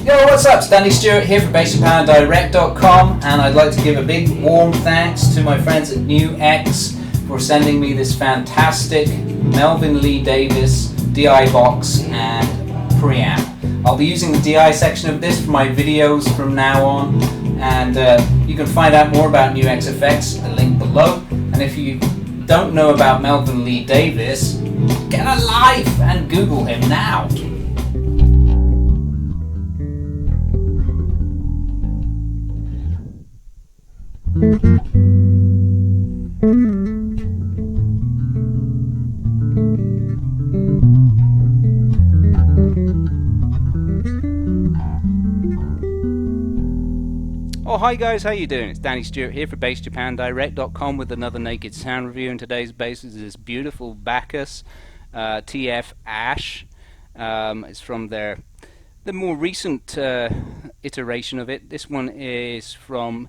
Yo, what's up? Stanley Stewart here for BassJapanDirect.com, and I'd like to give a big warm thanks to my friends at NUX for sending me this fantastic Melvyn Lee Davis DI box and preamp. I'll be using the DI section of this for my videos from now on, and you can find out more about NUX effects, a link below. And if you don't know about Melvyn Lee Davis, get a life and Google him now. Oh, hi guys, how you doing? It's Danny Stewart here for BassJapanDirect.com with another naked sound review, and today's bass is this beautiful Bacchus TF Ash. It's from the more recent iteration of it. This one is from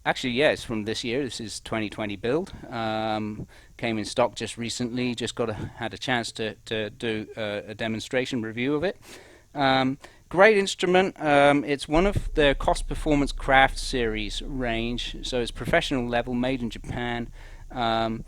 actually, yeah, it's from this year. This is 2020 build. Came in stock just recently. Just had a chance to do a demonstration review of it. Great instrument. It's one of their Cost Performance Craft series range, so it's professional level, made in Japan, and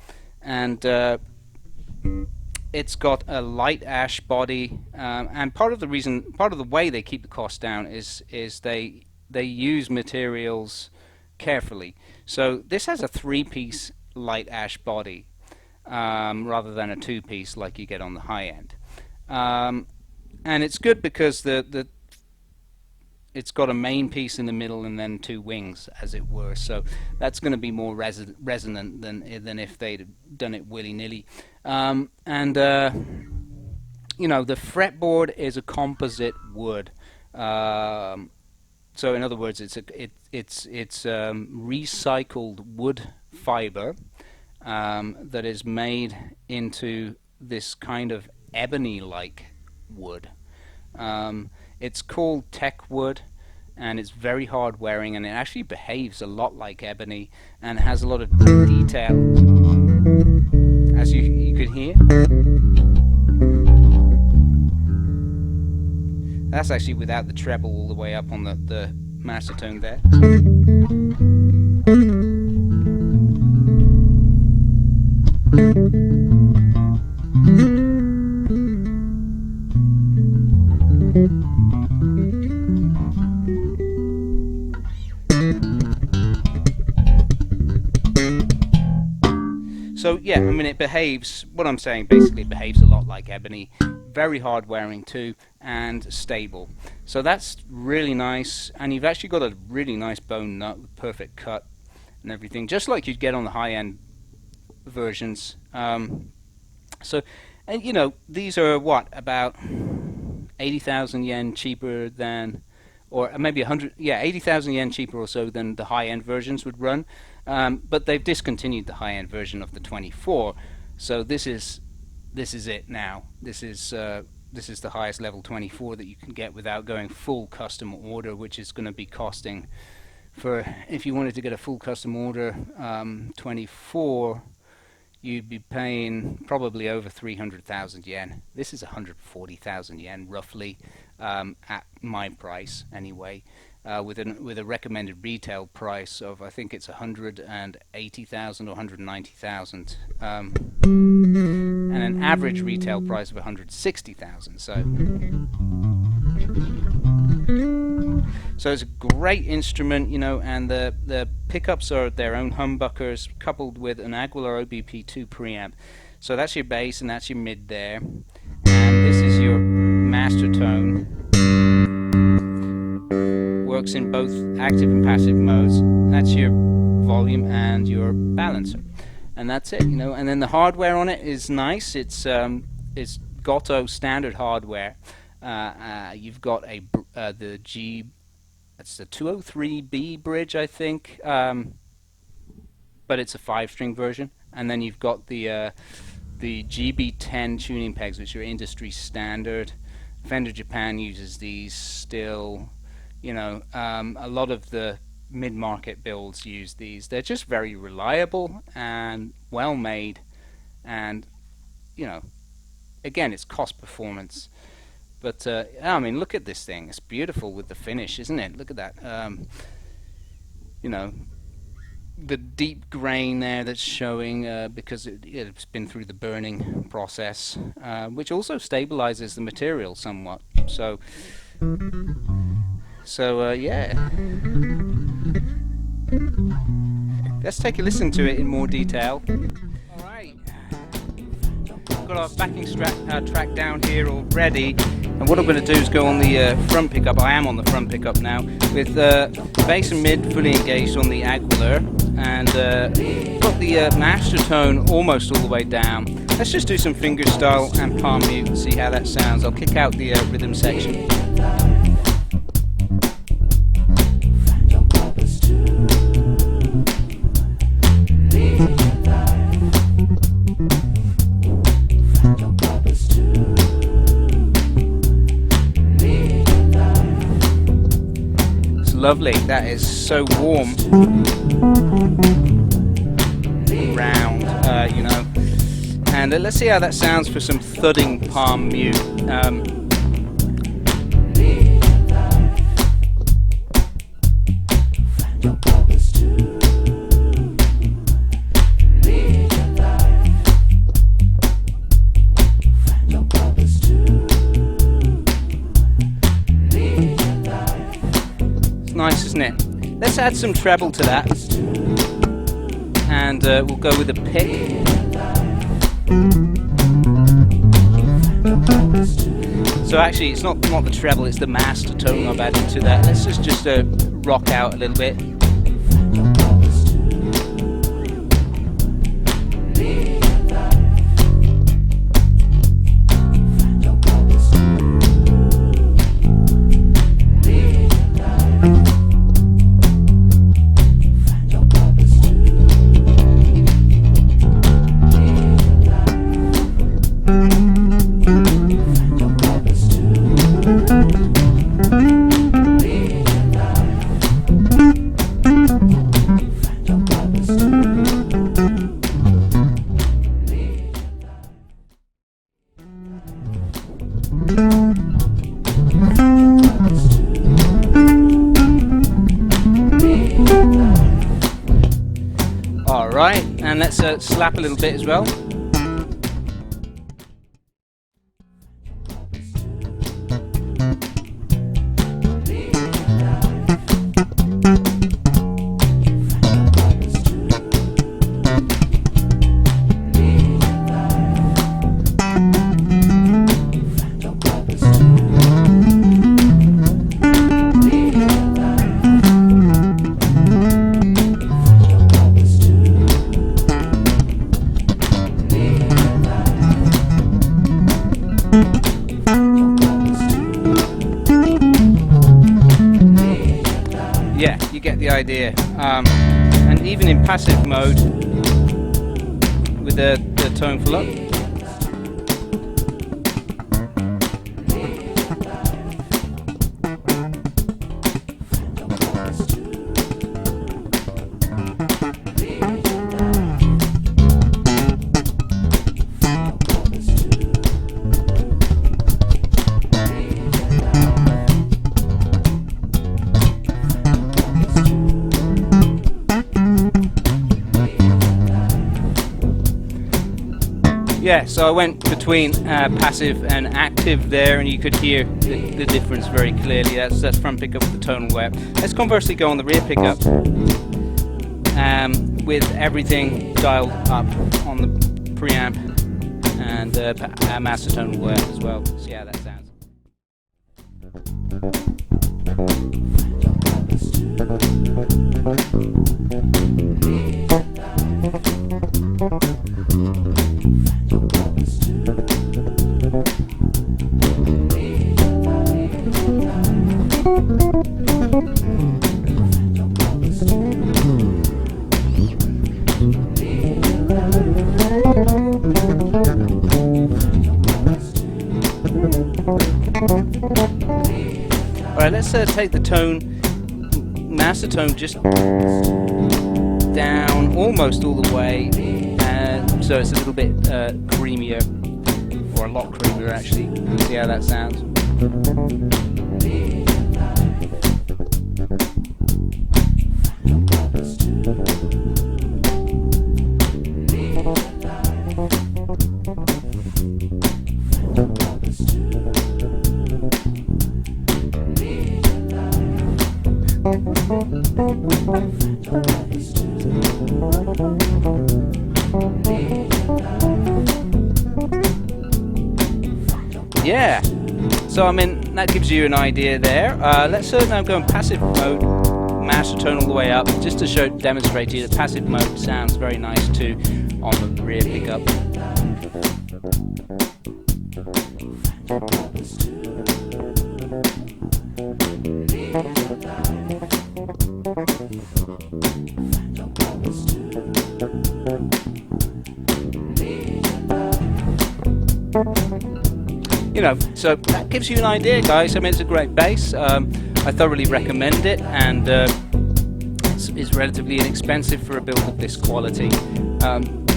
it's got a light ash body. And part of the way they keep the cost down is they use materials carefully. So this has a 3-piece light ash body rather than a 2-piece like you get on the high end. And it's good because it's got a main piece in the middle and then 2 wings, as it were. So that's going to be more resonant than if they'd done it willy-nilly. You know, the fretboard is a composite wood. So in other words, it's recycled wood fiber that is made into this kind of ebony-like wood. It's called Techwood, and it's very hard wearing, and it actually behaves a lot like ebony and has a lot of detail, as you could hear. That's actually without the treble all the way up on the master tone there. So yeah, I mean, it behaves, what I'm saying, basically it behaves a lot like ebony, very hard wearing too, and stable. So that's really nice, and you've actually got a really nice bone nut with perfect cut and everything, just like you'd get on the high-end versions. So, and you know, these are what, about 80,000 yen cheaper than, or maybe 80,000 yen cheaper or so than the high-end versions would run. But they've discontinued the high-end version of the 24, so this is it now. This is the highest level 24 that you can get without going full custom order, which is going to be costing, for if you wanted to get a full custom order 24, you'd be paying probably over 300,000 yen. This is 140,000 yen roughly, at my price anyway. With a recommended retail price of, I think it's 180,000 or 190,000, and an average retail price of 160,000. So it's a great instrument, you know, and the pickups are their own humbuckers coupled with an Aguilar OBP2 preamp. So that's your bass and that's your mid there, and this is your master tone. Works in both active and passive modes. That's your volume and your balancer, and that's it, you know. And then the hardware on it is nice. It's Goto standard hardware, You've got the G. That's the 203B bridge, I think, but it's a 5-string version. And then you've got the GB10 tuning pegs, which are industry standard. Fender Japan uses these still. You know, a lot of the mid-market builds use these. They're just very reliable and well made, and you know, again, it's cost performance. But I mean, look at this thing. It's beautiful with the finish, isn't it? Look at that. You know, the deep grain there that's showing because it's been through the burning process, which also stabilizes the material somewhat. So yeah. Let's take a listen to it in more detail. Alright. Got our backing track down here already. And what I'm going to do is go on the front pickup. I am on the front pickup now, with bass and mid fully engaged on the Aguilar, and got the master tone almost all the way down. Let's just do some fingerstyle and palm mute and see how that sounds. I'll kick out the rhythm section. Lovely, that is so warm, round, you know. And let's see how that sounds for some thudding palm mute. Nice, isn't it? Let's add some treble to that, and we'll go with a pick. So actually, it's not the treble; it's the master tone I've added to that. Let's just rock out a little bit. Alright, and let's slap a little bit as well. Yeah, you get the idea. And even in passive mode, with the tone full up. Yeah, so I went between passive and active there, and you could hear the difference very clearly. That's front pickup with the tonal web. Let's conversely go on the rear pickup with everything dialed up on the preamp and master tonal web as well. See how that sounds. Alright, let's take the tone, master tone just down almost all the way, so it's a little bit creamier, or a lot creamier actually. See how that sounds. Yeah, so I mean that gives you an idea there. Let's now go in passive mode, master tone all the way up, just to demonstrate to you that passive mode sounds very nice too on the rear pickup. You know, so that gives you an idea, guys. I mean, it's a great bass. I thoroughly recommend it, and it's relatively inexpensive for a build of this quality, and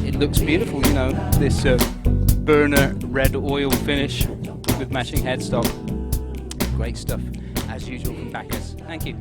it looks beautiful. You know, this burner red oil finish with matching headstock. Great stuff, as usual from Bacchus. Thank you.